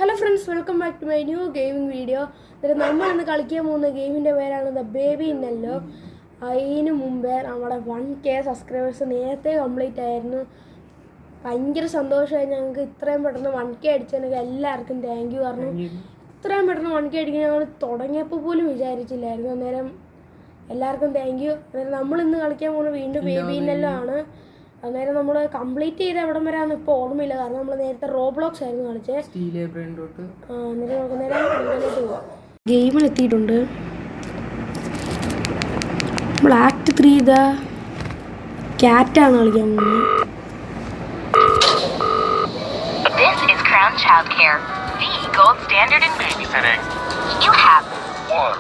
Hello friends, welcome back to my new gaming video. നമ്മൾ ഇന്ന് കളിക്കാൻ പോകുന്ന ഗെയിമിൻ്റെ പേരാണ് ദ ബേബി ഇൻ യെല്ലോ. അതിന് മുമ്പേ നമ്മുടെ 1K സബ്സ്ക്രൈബേഴ്സ് നേരത്തെ കംപ്ലീറ്റ് ആയിരുന്നു. ഭയങ്കര സന്തോഷമായി ഞങ്ങൾക്ക് ഇത്രയും പെട്ടെന്ന് 1K അടിച്ചതിനൊക്കെ എല്ലാവർക്കും താങ്ക് യു. കാരണം ഇത്രയും പെട്ടെന്ന് 1K അടിക്കാൻ ഞങ്ങൾ തുടങ്ങിയപ്പോൾ പോലും വിചാരിച്ചില്ലായിരുന്നു. അന്നേരം എല്ലാവർക്കും താങ്ക് യു. അന്നേരം നമ്മളിന്ന് കളിക്കാൻ പോകുന്നത് വീണ്ടും ബേബി ഇൻ യെല്ലോ ആണ്. അന്നേരം നമ്മൾ കംപ്ലീറ്റ് ചെയ്ത് എവിടം വരാമെന്ന് ഇപ്പോൾ ഓർമ്മയില്ല. കാരണം നമ്മൾ നേരത്തെ റോബ്ലോക്സ് ആയിരുന്നു കളിച്ചത്. അന്നേരം നമുക്ക് നേരം വീട്ടിലോട്ട് പോവാം. ഗെയിമിലെത്തിയിട്ടുണ്ട്. നമ്മൾ ആക്ട് 3 ഇതാ ക്യാറ്റാണ് കളിക്കാൻ പോകുന്നത്. This is Crown Childcare, the gold standard in babysitting. You have one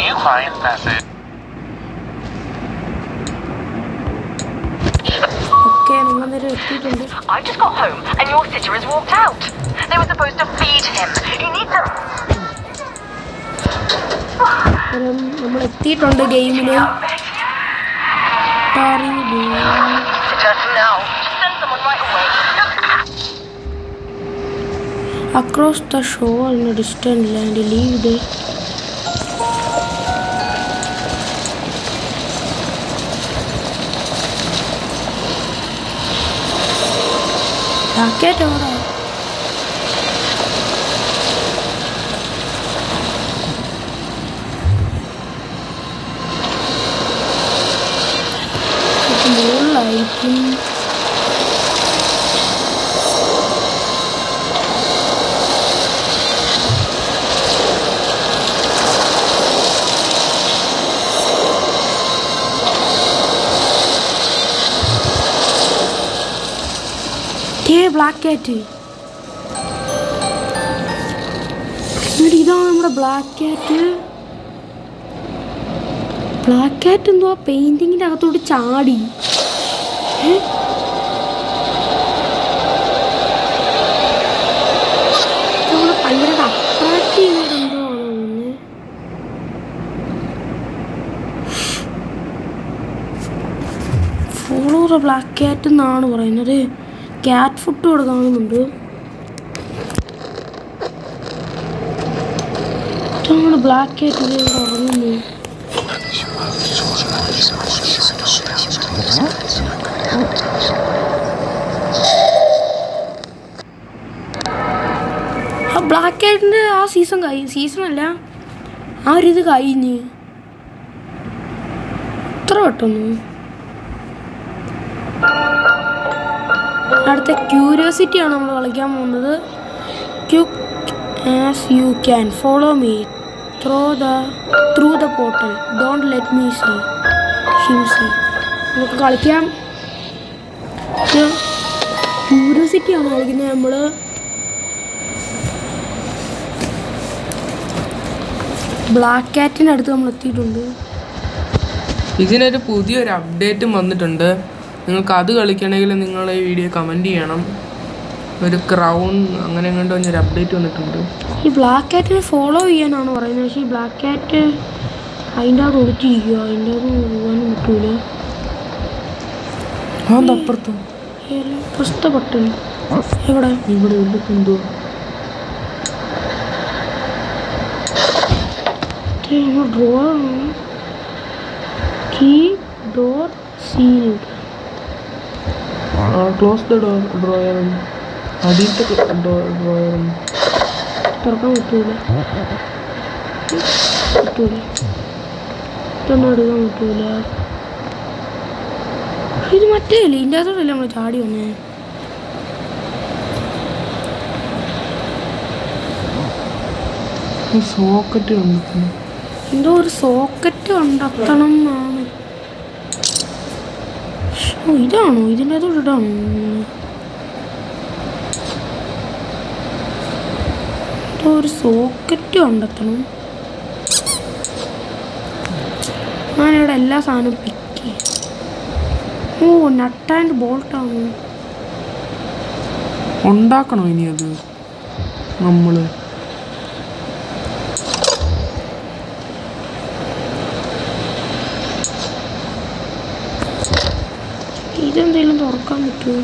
new client message. I just got home and your sitter has walked out. They were supposed to feed him. He needs a... നമ്മൾ എത്തിയിട്ടുണ്ട് ഗെയിമില്. Across the shore in a distant land, leave the get over. It's more like black cat. ഇതാണ് നമ്മുടെ black cat. Black cat എന്തോ പെയിന്റിങ്ങിന്റെ അകത്തോട്ട് ചാടി. നമ്മള് ഭയങ്കര attract ചെയ്യുന്നതെന്തോ ആണ്. ഫോളോ ദ ബ്ലാക്ക് ക്യാറ്റ് എന്നാണ് പറയുന്നത്. ക്യാറ്റ് ഫുഡ് ഇവിടെ കാണുന്നുണ്ട്. ഇതാണ് ബ്ലാക്ക് ക്യാറ്റ് ഇവിടെ ഇറങ്ങുന്നു. ആ ബ്ലാക്ക് ക്യാറ്റിൻ്റെ ആ സീസണല്ല, ആ ഒരിത് കഴിഞ്ഞ് ഇത്ര പെട്ടെന്ന്. അടുത്ത ക്യൂരിയോസിറ്റിയാണ് നമ്മൾ കളിക്കാൻ പോകുന്നത്. Quick as you can follow me through the portal don't let me see him see. നമുക്ക് കളിക്കാം. ക്യൂരിയോസിറ്റിയാണ് കളിക്കുന്നത്. നമ്മൾ ബ്ലാക്ക് ക്യാറ്റിൻ്റെ അടുത്ത് നമ്മൾ എത്തിയിട്ടുണ്ട്. ഇതിനൊരു പുതിയൊരു അപ്ഡേറ്റും വന്നിട്ടുണ്ട്. നിങ്ങൾക്ക് അത് കളിക്കണമെങ്കിൽ നിങ്ങൾ ഈ വീഡിയോ കമൻറ്റ് ചെയ്യണം. ഒരു ക്രൗൺ അങ്ങനെ എങ്ങോട്ട് ഒരു അപ്ഡേറ്റ് വന്നിട്ടുണ്ട്. ഈ ബ്ലാക്ക് ക്യാറ്റിനെ ഫോളോ ചെയ്യാനാണ് പറയുന്നത്. പക്ഷേ ഈ ബ്ലാക്ക് ക്യാറ്റ് അതിൻ്റെ അത് ഒളിച്ചിരിക്കുക. അതിൻ്റെ അത് പോകാനും പറ്റൂല. അപ്പുറത്തും പ്രസ്ത ബട്ടൺ എവിടെ ഇവിടെ എന്തോ drawer key door sealed. Close the drawer. അടിയിലത്തെ ഡ്രോയർ തുറക്കാൻ പറ്റൂല. ഇതൊന്നും എടുക്കാൻ പറ്റൂല. ഇത് മറ്റേ ഇതിൻ്റെ അകത്തോടല്ലേ നമ്മൾ ചാടി വന്നേ. സോക്കറ്റ് കണ്ടെത്തണം. എന്തോ ഒരു സോക്കറ്റ് കണ്ടെത്തണം എന്നാണ്. ഓ ഇതാണോ? ഇതിൻ്റെ അതോട് ഇടാണോ? എന്തോ ഒരു സോക്കറ്റ് കണ്ടെത്തണം. ഞാനിവിടെ എല്ലാ സാധനവും പിക്ക്. ഓ നട്ട് ആൻഡ് ബോൾട്ടാണോ? ഉണ്ടാക്കണോ ഇനി അത് നമ്മൾ? ഇതെന്തെങ്കിലും തുറക്കാൻ പറ്റുമോ?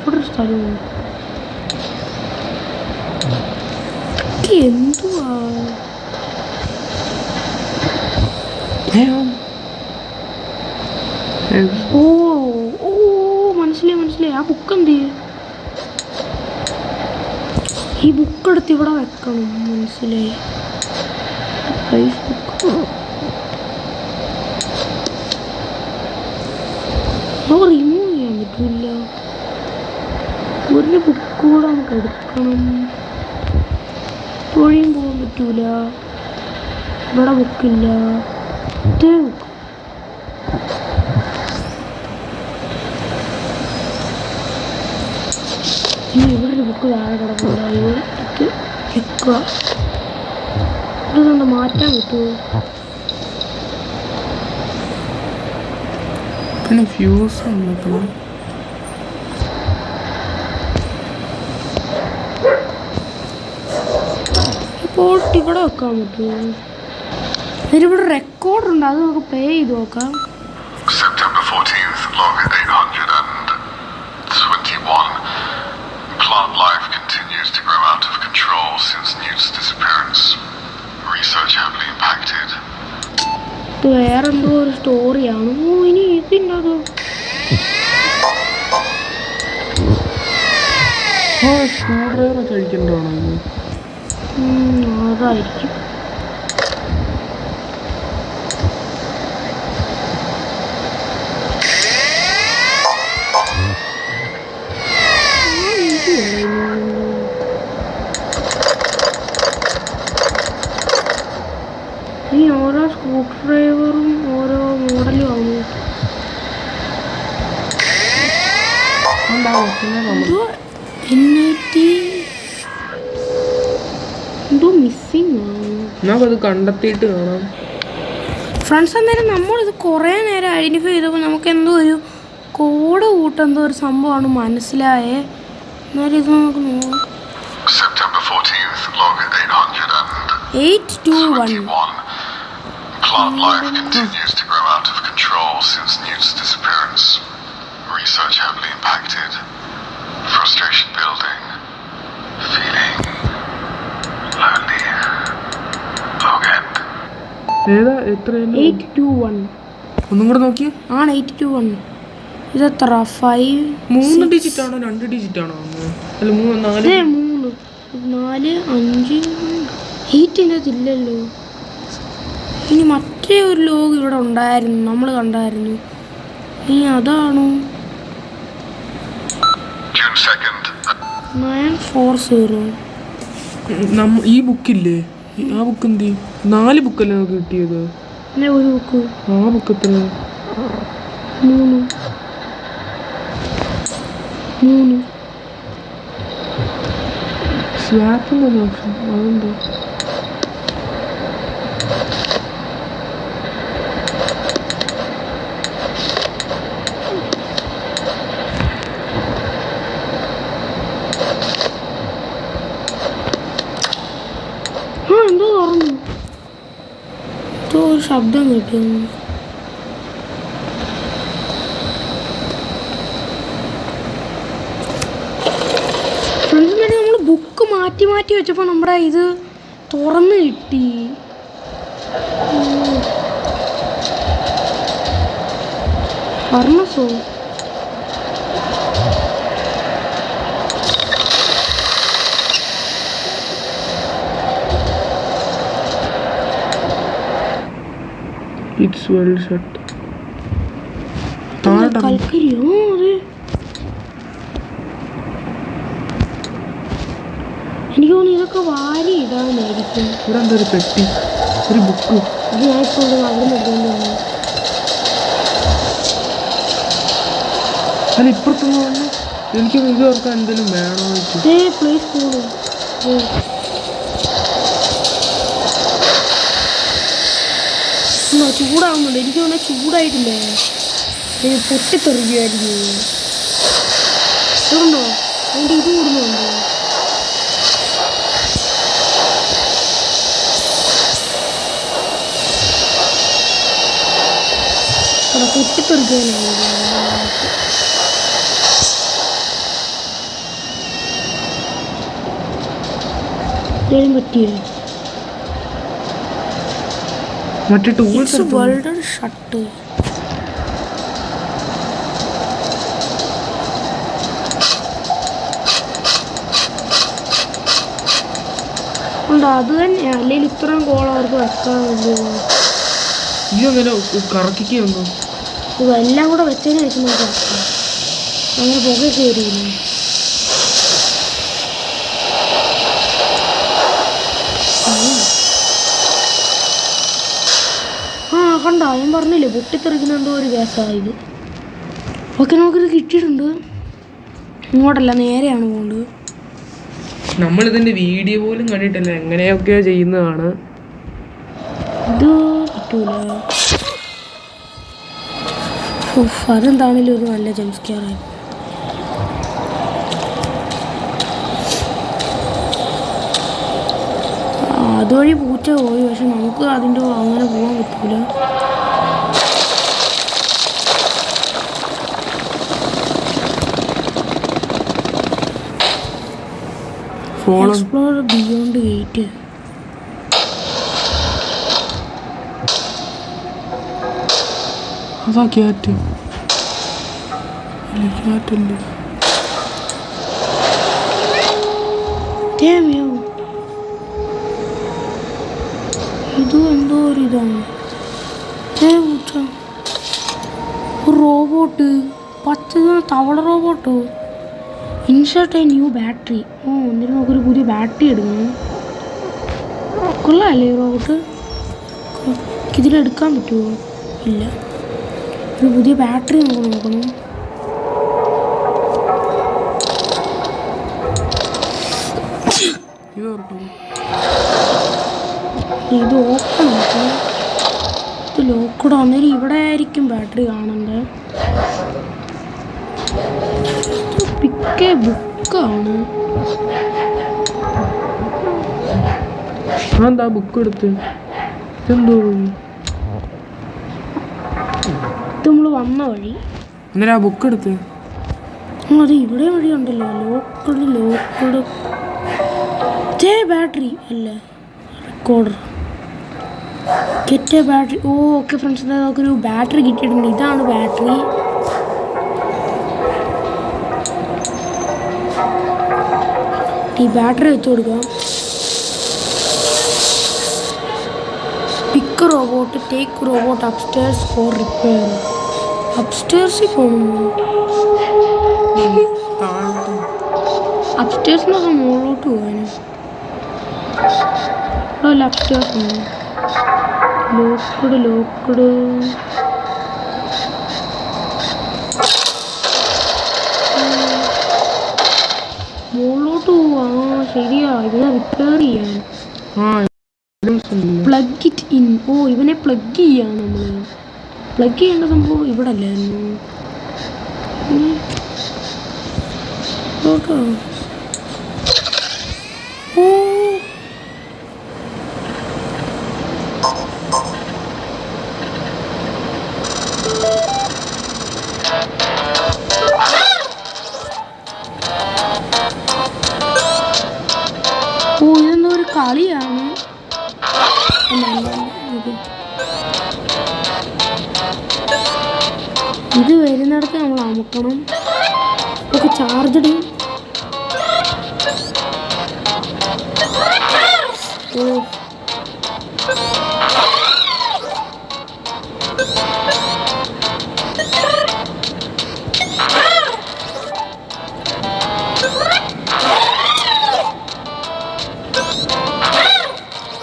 ഇവിടെ ഒരു സ്ഥലമുണ്ട്. എന്തുവാ ഓ ഓ മനസ്സിലായി. ആ ബുക്ക് എന്ത് ചെയ്യും? ഈ ബുക്ക് എടുത്ത് ഇവിടെ വെക്കണം. മനസ്സിലായി. റിമൂവ് ചെയ്യാൻ പറ്റില്ല. ഒരു ബുക്ക് കൂടെ നമുക്ക് എടുക്കണം. തൊഴിയും പോകാൻ പറ്റൂല. ഇവിടെ ബുക്കില്ല. ഇതേ ബുക്ക് ഇനി ഇവിടെ ഒരു ബുക്ക് താഴെ കിടക്കില്ല. ഇത് വെക്കുക. ഇതൊന്ന് മാറ്റാൻ പറ്റുമോ? പിന്നെ ഫ്യൂസ് നോക്കണം. ഇപ്പോൾ ഇവിടെ വെക്കാൻ പറ്റുമോ? ഇതിലിവിടെ റെക്കോർഡുണ്ട്, അത് നമുക്ക് പ്ലേ ചെയ്ത് നോക്കാം. September 14th, log 821. Plant life continues to grow out of control since Newt's disappearance. Research heavily impacted. ഇത് വേറെന്തോ ഒരു സ്റ്റോറിയാണ്. ഓ ഇനി ഇതിൻ്റെ അത് സ്ക്രൂ ഡ്രൈവർ കഴിക്കേണ്ടതാണോ ഇത്? അതായിരിക്കും. ഇനി ഓരോ സ്ക്രൂ ഡ്രൈവറും ഓരോ മോഡലും ആവും. എന്തോ മിസ്സിങ് ആണ്. നമുക്കത് കണ്ടെത്തിയിട്ട് കാണാം. ഫ്രണ്ട്സ്, അന്നേരം നമ്മളിത് കുറേ നേരം ഐഡൻറ്റിഫൈ ചെയ്തപ്പോൾ നമുക്ക് എന്തോ ഒരു കോഡ് കൂട്ടെന്തോ ഒരു സംഭവമാണ് മനസ്സിലായേ. എന്നാലും ഇത് നമുക്ക് നോക്കാം. September 14th, log 821. Plant life continues to grow out of control since Newt's disappearance. Research heavily impacted. Frustration building. Feeling lonely. Log end. ഏതാ എത്രയാണ്? 821 ഒന്നും കൂടെ നോക്കിയേ. ആണ് 821. ഇതെത്ര? 5 3 ഡിജിറ്റ് ആണോ 2 ഡിജിറ്റ് ആണോ? അല്ല 3 4 3 4 5 8 ഇല്ലല്ലോ. ഇനി മറ്റേ ഒരു ലോഗ് ഇവിടെ ഉണ്ടായിരുന്നു, നമ്മൾ കണ്ടായിരുന്നു. ഇനി അതാണോ? June 2nd. 940. ഈ ബുക്കില്ലേ, ആ ബുക്ക് എന്ത്? 4 ബുക്കല്ലേ നമുക്ക് കിട്ടിയത്? ഒരു ബുക്ക്. ആ ബുക്ക് എത്ര? 3 സ്വാപ്പ് ഓപ്ഷൻ അതെന്താ? എന്തോ തുറന്നു. എന്തോ ഒരു ശബ്ദം കേട്ടു. നമ്മൾ ബുക്ക് മാറ്റി മാറ്റി വെച്ചപ്പോൾ നമ്മുടെ ഇത് തുറന്ന് കിട്ടി. ഫർണസോ? It's well shut. കൽക്കരിയോ? അതെ, എനിക്ക് തോന്നുന്നു ഇതൊക്കെ വാരി ഇടാനായിരിക്കും. ഇവിടെ എന്താ ഒരു പെട്ടി, ഒരു ബുക്ക്. അത് ഞാൻ ഇപ്പോൾ അവിടെ നിർത്തുന്നു. അല്ല ഇപ്പുറത്തൊന്നും വന്നു. എനിക്ക് ഇത് ഓർക്കാൻ എന്തെങ്കിലും വേണോ? പ്ലേ സ്കൂള് ചൂടാവുന്നുണ്ട്. എനിക്ക് തോന്നുന്നത് ചൂടായിട്ടില്ലേ, പൊട്ടിത്തെറിക്കുമായിരുന്നു. ഇതുണ്ടോ അതിൻ്റെ ഇത് കൂടുന്നുണ്ടോ? പൊട്ടിത്തെറിക്കാനാണ്. എന്തെങ്കിലും പറ്റിയോ? മറ്റേ ടൂൾസ് വേൾഡ് ഷട്ട്. അത് തന്നെ, അല്ലെങ്കിൽ ഇത്രയും കോൾ അവർക്ക് വെക്കാൻ വേണ്ടിയത്. ഇങ്ങനെ കറക്കിക്കൊന്നു ഇതെല്ലാം കൂടെ വെച്ചതിന് ശേഷം നമുക്ക് വെക്കാം. അങ്ങനെ പുകയൊക്കെ വരില്ലേ? കണ്ടോ, ഞാൻ പറഞ്ഞില്ലേ പൊട്ടിത്തെറിക്കുന്ന എന്തോ ഒരു കേസായത്. ഓക്കെ, നമുക്കിത് കിട്ടിയിട്ടുണ്ട്. ഇങ്ങോട്ടല്ല, നേരെയാണ് പോകേണ്ടത്. നമ്മളിതിന്റെ വീഡിയോ പോലും കണ്ടിട്ടില്ല, എങ്ങനെയൊക്കെയോ ചെയ്യുന്നതാണ്. ഇത് കിട്ടൂല. അതെന്താണെങ്കിലും ഒരു നല്ല ജംസ്കെയറായി. അതുവഴി പൂച്ച പോയി, പക്ഷെ നമുക്ക് അതിൻ്റെ അങ്ങനെ പോകാൻ പറ്റൂല. Explore beyond gate. അതാ ക്യാറ്റ്. ക്യാറ്റല്ലേ? ഇത് എന്തോ ഒരു ഇതാണ്. പൂച്ച, റോബോട്ട്, പച്ച തവള Roberto. Insert A new battery. എന്നിട്ട് നമുക്കൊരു പുതിയ ബാറ്ററി എടുക്കണം. കൊള്ളാമല്ലേ റോബോട്ട്? ഇതിലെടുക്കാൻ പറ്റുമോ? ഇല്ല. ഒരു പുതിയ ബാറ്ററി നമുക്ക് നോക്കണം. ഇത് ഓപ്പൺ ആക്കാം. ഇത് ലോക്കഡ്. അന്നേരം ഇവിടെ ആയിരിക്കും ബാറ്ററി കാണണ്ടേ. പിക്കേ ബുക്കാണ്. എന്താ ബുക്ക് എടുത്ത്? എന്തോ ഇത് നമ്മൾ വന്ന വഴി. എന്നാ ബുക്ക് എടുത്ത്? അത് ഇവിടെ വഴിയുണ്ടല്ലോ. ലോക്കഡ് ബാറ്ററി അല്ലേ, recorder. Get a battery. Okay friends, നമുക്കൊരു ബാറ്ററി കിട്ടിയിട്ടുണ്ട്. ഇതാണ് ബാറ്ററി. ഈ ബാറ്ററി വെച്ച് കൊടുക്കാം. Pick robot, take robot upstairs for repair. അപ്സ്റ്റേഴ്സിൽ പോകുന്നു. അപ്സ്റ്റേഴ്സിനൊക്കെ മുകളിലോട്ട് പോകാന് ഇവിടെ അപ്സ്റ്റേഴ്സ് ഉണ്ട്. ലോക്കഡ് മുകളിലോട്ട് പോവാ. ശരിയാ, ഇതിനെ റിപ്പയർ ചെയ്യാൻ. Plug it in. ഇവനെ പ്ലഗ് ചെയ്യാം നമ്മൾ. പ്ലഗ് ചെയ്യേണ്ട സംഭവം ഇവിടെ അല്ലായിരുന്നു. ഇതെന്തോ ഒരു കളിയാണ്. ഇത് വരുന്നിടത്ത് നമ്മൾ അമുക്കണം. ഒക്കെ ചാർജ് ഇടും.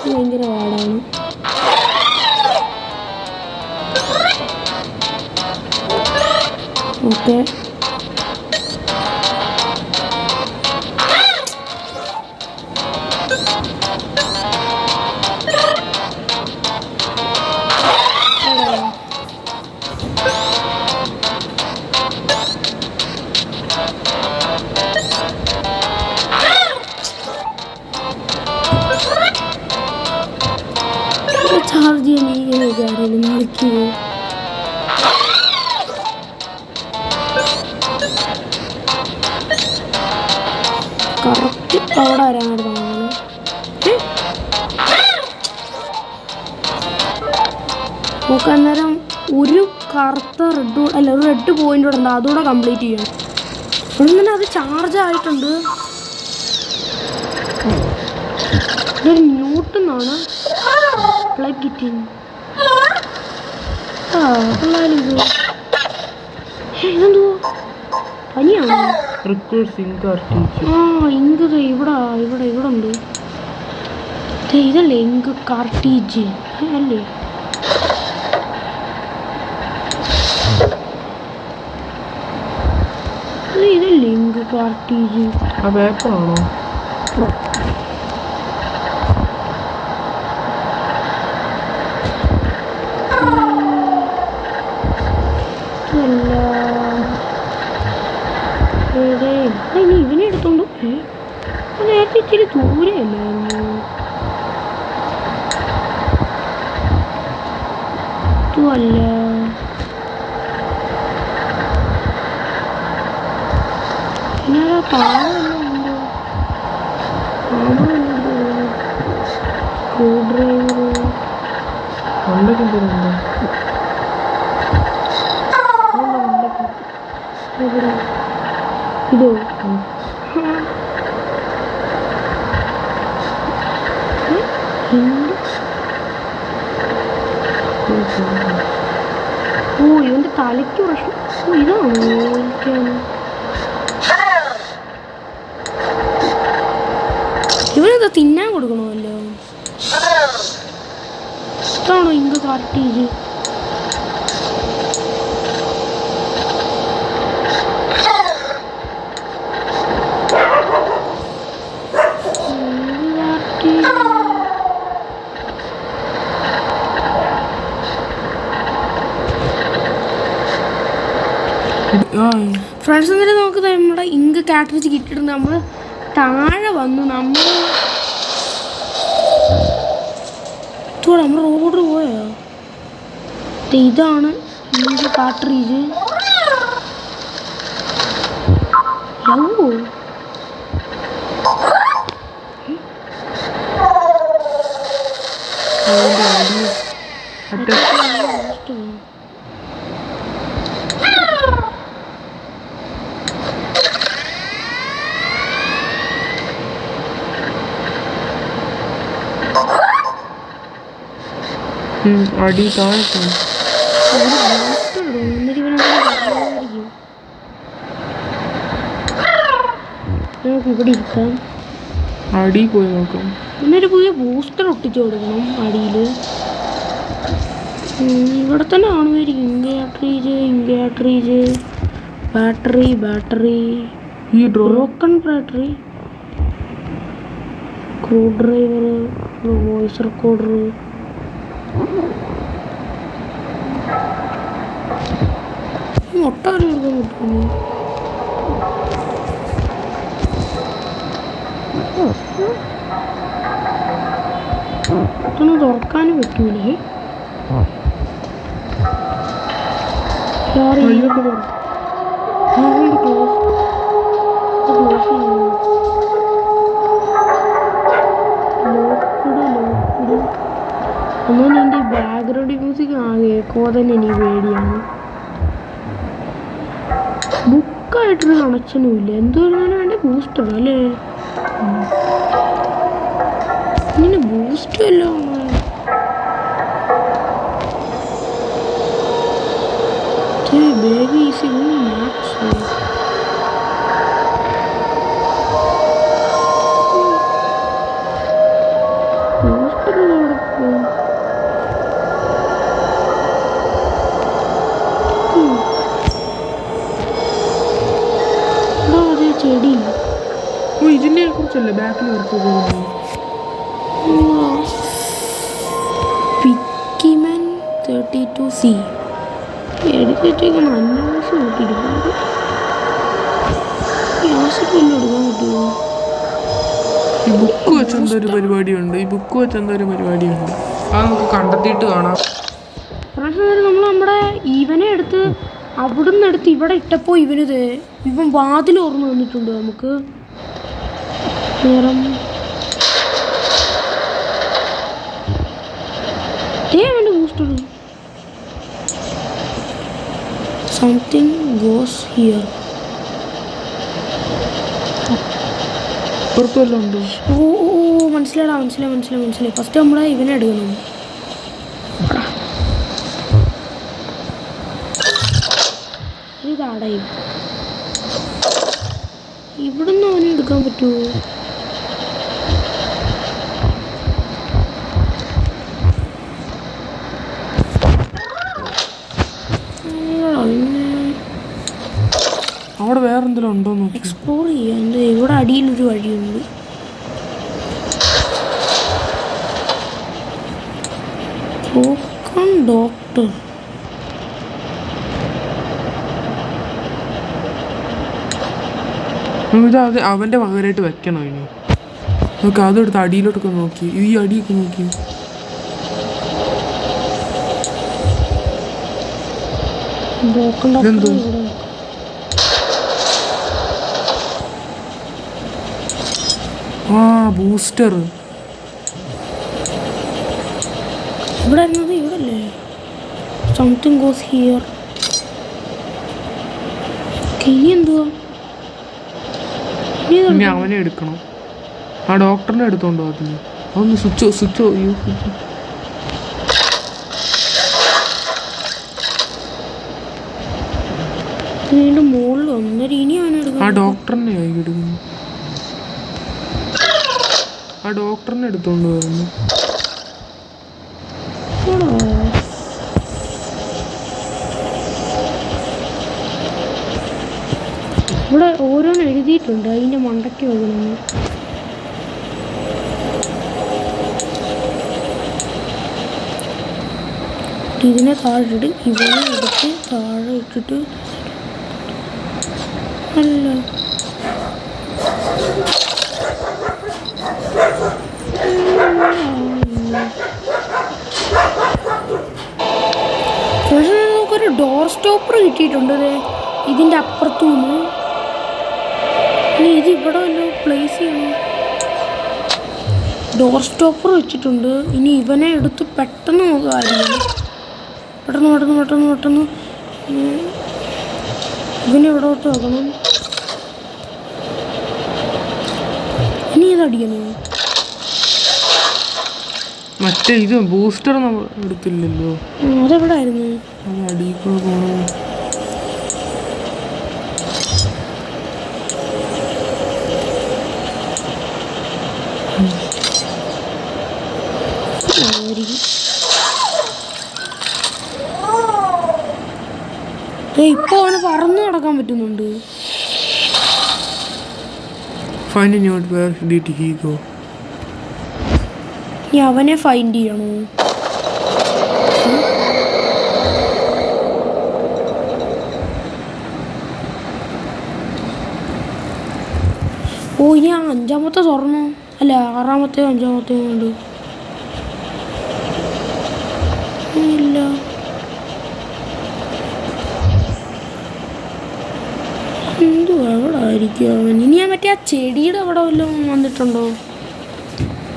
ഭയങ്കര പാടാണ്. ഓക്കെ, ചാർജ് ചെയ്യാൻ കാര്യം നടക്കുമോ? കറക്റ്റ് അവിടെ വരാനായിട്ട് തോന്നുന്നു. നമുക്ക് അന്നേരം ഒരു കറുത്ത റെഡ് അല്ല ഒരു റെഡ് പോയിന്റ് ഉണ്ട്, അതുകൂടെ കംപ്ലീറ്റ് ചെയ്യണം. ഇവിടെ തന്നെ അത് ചാർജ് ആയിട്ടുണ്ട്. ഇതൊരു ന്യൂട്ടെന്നാണ് പ്ലഗ് ഇറ്റ് ഇൻ. ഇതെന്തോ പനിയാണോ? ഇങ്ക് ഇവിടെ ഇവിടെ ഇവിടെ ഉണ്ട്. ഇതല്ലേ ഇങ്ക് കാർട്ടീജ് അല്ലേ? ഇതല്ലേ ഇങ്ക് കാർട്ടീജ്? ആ പേപ്പറാണോ? ഇനി ഇവനെ എടുത്തോണ്ട് നേരത്തെ ഇച്ചിരി ദൂരെയല്ലായിരുന്നു. ഇതുമല്ല. പിന്നെ ആ താഴെയുണ്ടോ സ്ക്രൂ ഡ്രൈവർ എവിടെ? ഇതോ? ഓ ഇവന്റെ തലയ്ക്ക് പ്രശ്നം. ഓ ഇതാണോ ഇവനെന്താ തിന്നാൻ കൊടുക്കണമല്ലോ. ഇതാണോ ഇങ്ക് കാർട്ടീജ്? ഫ്രണ്ട്സ് എന്നിട്ട് നമുക്ക് നമ്മുടെ ഇങ്ക് കാർട്രിഡ്ജ് കിട്ടിയിട്ടുണ്ട്. നമ്മൾ താഴെ വന്നു. നമ്മൾ റോഡ് പോയോ? ഇതാണ് ഇങ്ക് കാർട്രിഡ്ജ്. ലവോ അടി താഴെ ഇവിടെ ഇരിക്കാം. അടി പോയി നോക്കാം. പിന്നൊരു പുതിയ ബൂസ്റ്റർ ഒട്ടിച്ചു കൊടുക്കണം അടിയിൽ. ഇവിടെ തന്നെ കാണുമായിരിക്കും ഇൻഗാട്രീജ് ബാറ്ററി ഈ broken battery, screwdriver, voice recorder. ഒട്ടാരം എടുക്കാൻ പറ്റുന്നു. ഒട്ടൊന്നും തുറക്കാനും പറ്റൂലേ. ഒന്നും എൻ്റെ ബാക്ക്ഗ്രൗണ്ട് മ്യൂസിക് ആകെ കേൾക്കുമ്പോൾ തന്നെ എനിക്ക് പേടിയാണ്. ബുക്കായിട്ടൊരു കണക്ഷനും ഇല്ല. എന്തുകൊണ്ടാണ് വേണ്ട ബൂസ്റ്റർ അല്ലേ? ഇങ്ങനെ ബൂസ്റ്റ് അല്ലോ. ബേബി ഈസി മാക്സ് ബൂസ്റ്റർ കൊടുക്കും. ചെടി ഇതിനെ കുറിച്ചല്ലേ ബാക്കിൽ കുറച്ച് പിക്കിമൻ 32C എടുത്തിട്ടേക്കാണ്. അന്വേഷണം കിട്ടിയിരിക്കുന്നത്. ഗ്യാസൊക്കെ എല്ലാം എടുക്കാൻ പറ്റുമോ? ഈ ബുക്ക് വെച്ചെന്തൊരു പരിപാടിയുണ്ട്. അത് നമുക്ക് കണ്ടെത്തിയിട്ട് കാണാം. നമ്മൾ നമ്മുടെ ഇവനെ എടുത്ത് അവിടുന്ന് എടുത്ത് ഇവിടെ ഇട്ടപ്പോൾ ഇവൻ വാതിൽ ഓർമ്മ വന്നിട്ടുണ്ട് നമുക്ക്. നേരം അവൻ്റെ ബൂസ്റ്റർ സംതിങ് ഗോസ് ഹിയർ. അപ്പുറത്ത് വല്ലതും ഉണ്ടോ? ഓ മനസ്സിലായി. ഫസ്റ്റ് നമ്മളെ ഇവനെ എടുക്കണം. ഇതാടയും ഇവിടുന്ന് അവനെ എടുക്കാൻ പറ്റുമോ? അവിടെ വേറെ എന്തെങ്കിലും ഉണ്ടോ നോക്കി എക്സ്പ്ലോർ ചെയ്യാൻ. ഇവിടെ അടിയിലൊരു വഴിയുണ്ട്. ഡോക്ടർ ഇത് അവൻ്റെ പകരമായിട്ട് വെക്കണോ ഇനി? നോക്കി അതെടുത്ത് അടിയിലോട്ടൊക്കെ നോക്കി. ഈ അടിയൊക്കെ നോക്കി. ഇതെന്തോ? ആ ബൂസ്റ്റർ. ഇവിടെ അല്ലേ? Something goes here. ഇനി എന്തുവാ? ഇനി അവനെ എടുക്കണം. ആ ഡോക്ടറിനെ എടുത്തോണ്ടോ അതിന്? അതൊന്ന് സ്വിച്ചോ വീണ്ടും മുകളിൽ ഒന്നര. ഇനി അവനെ എടുക്കണം. ആ ഡോക്ടറിനെ എടുക്കുന്നു. ആ ഡോക്ടറിനെ എടുത്തോണ്ട് വരുന്നു. ഇവിടെ ഓരോന്ന് എഴുതിയിട്ടുണ്ട്. അതിൻ്റെ മണ്ടയ്ക്ക് വെക്കണം. ഇതിനെ താഴെ ഇട്ട് ഇവനെ എടുത്ത് താഴെ ഇട്ടിട്ട് അല്ല പക്ഷേ നമുക്കൊരു ഡോർ സ്റ്റോപ്പർ കിട്ടിയിട്ടുണ്ട് ഇതിൻ്റെ അപ്പുറത്തുനിന്ന്. ഇനി ഇത് ഇവിടെ വല്ലോ പ്ലേസ് ചെയ്യണം. ഡോർ സ്റ്റോപ്പർ വെച്ചിട്ടുണ്ട്. ഇനി ഇവനെ എടുത്ത് പെട്ടെന്ന് നമുക്ക് കാര്യം പെട്ടെന്ന് ഇവനെ ഇവിടോട്ട് വെക്കണം. ഇനി ഇതടിക്കണോ? മറ്റേ ഇത് ബൂസ്റ്റർ നമ്മൾ എടുത്തില്ലല്ലോ. അതെവിടെ ആയിരുന്നു? അത് അടിയിൽ കൂടെ പോകണം. ഇപ്പൊ അവന് പറന്ന് നടക്കാൻ പറ്റുന്നുണ്ട്. Finding out where did he go? ഇനി അവനെ ഫൈൻഡ് ചെയ്യണോ? ഓ ഇനി ആ അഞ്ചാമത്തെ തുറന്നോ? അല്ല 6-മത്തെയോ 5-മത്തെയോ ഉണ്ട്. ഇല്ല. എന്തുവാ എവിടെ ആയിരിക്കും അവൻ? ഇനി ഞാൻ മറ്റേ ആ ചെടിയുടെ അവിടെ വല്ലതും വന്നിട്ടുണ്ടോ?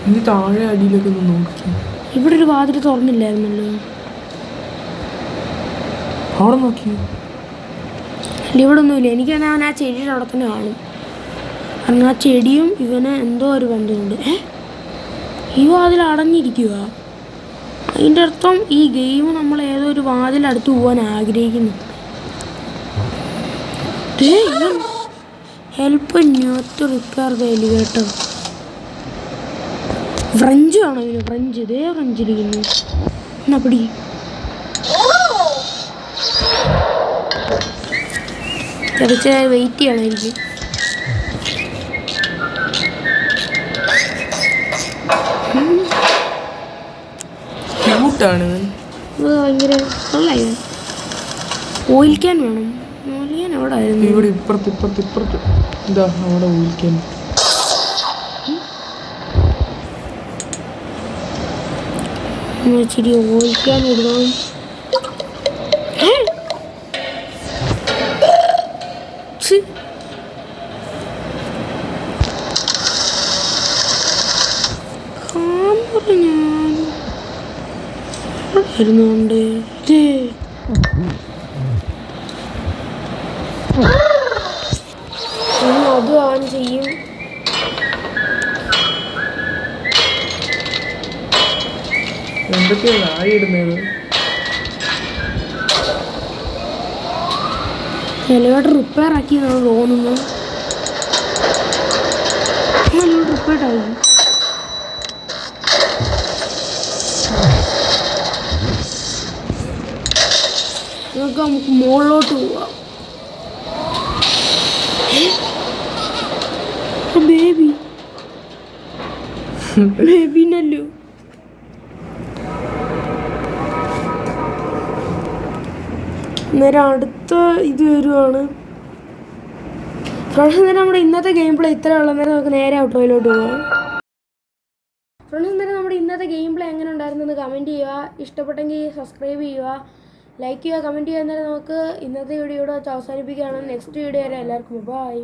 ഇനി താഴെ അടിയിലൊക്കെ ഒന്ന് നോക്കി. ഇവിടെ ഒരു വാതിൽ തുറന്നില്ലായിരുന്നല്ലോ. അവിടെ നോക്കി. അല്ല ഇവിടെ ഒന്നുമില്ല. എനിക്ക് തന്നെ അവൻ ആ ചെടിയുടെ അവിടെ തന്നെ കാണും. കാരണം ആ ചെടിയും ഇവന് എന്തോ ഒരു ബന്ധമുണ്ട്. ഈ വാതിൽ അടഞ്ഞിരിക്കുക. അതിൻ്റെ അർത്ഥം ഈ ഗെയിം നമ്മൾ ഏതോ ഒരു വാതിലടുത്ത് പോകാൻ ആഗ്രഹിക്കുന്നു. Help not repair the elevator. French ആണോ ഇതിന്? ഫ്രഞ്ച്. ഇതേ ഫ്രഞ്ചിരിക്കുന്നു. എന്നാ പിടി. കുറച്ച് വെയിറ്റ് ചെയ്യണമായിരിക്കും. ക്യൂട്ടാണ്. ഭയങ്കര നല്ലായി. ഓയിൽ ക്യാൻ വേണം. ഓയിൽ ക്യാൻ എവിടെ ആയിരുന്നു? ഇവിടെ ഇപ്പുറത്ത് ഇതാ അവിടെ ഓയിൽ ക്യാൻ. ഇച്ചിരി ഓയിൽ ക്യാൻ ഇടണം. ഓൺ ചെയ്യും. എന്തൊക്കെയാണ് ആയിടുന്നത്? എലിവേറ്റർ റിപ്പയർ ആക്കി എന്നാണ് തോന്നുന്നു. റിപ്പയർഡ് ആയി. നമുക്ക് മുകളിലോട്ട് പോവാം. ബേബിനല്ലോ. അന്നേരം അടുത്ത ഇത് വരുവാണ്. ഫ്രണ്ട്സ്, അന്നേരം നമ്മുടെ ഇന്നത്തെ ഗെയിം പ്ലേ ഇത്രയേ ഉള്ളൂ. അന്നേരം നമുക്ക് നേരെ ഔട്ട്രോയിലോട്ട് പോകാം. ഫ്രണ്ട്സ്, അന്നേരം നമ്മുടെ ഇന്നത്തെ ഗെയിം പ്ലേ എങ്ങനെ ഉണ്ടായിരുന്നെന്ന് കമൻറ്റ് ചെയ്യുക. ഇഷ്ടപ്പെട്ടെങ്കിൽ സബ്സ്ക്രൈബ് ചെയ്യുക, ലൈക്ക് ചെയ്യുക, കമൻറ്റ് ചെയ്യുക. അന്നേരം നമുക്ക് ഇന്നത്തെ വീഡിയോ ഇവിടെ വെച്ച് അവസാനിപ്പിക്കുകയാണ്. നെക്സ്റ്റ് വീഡിയോ വരെ എല്ലാവർക്കും ബൈ.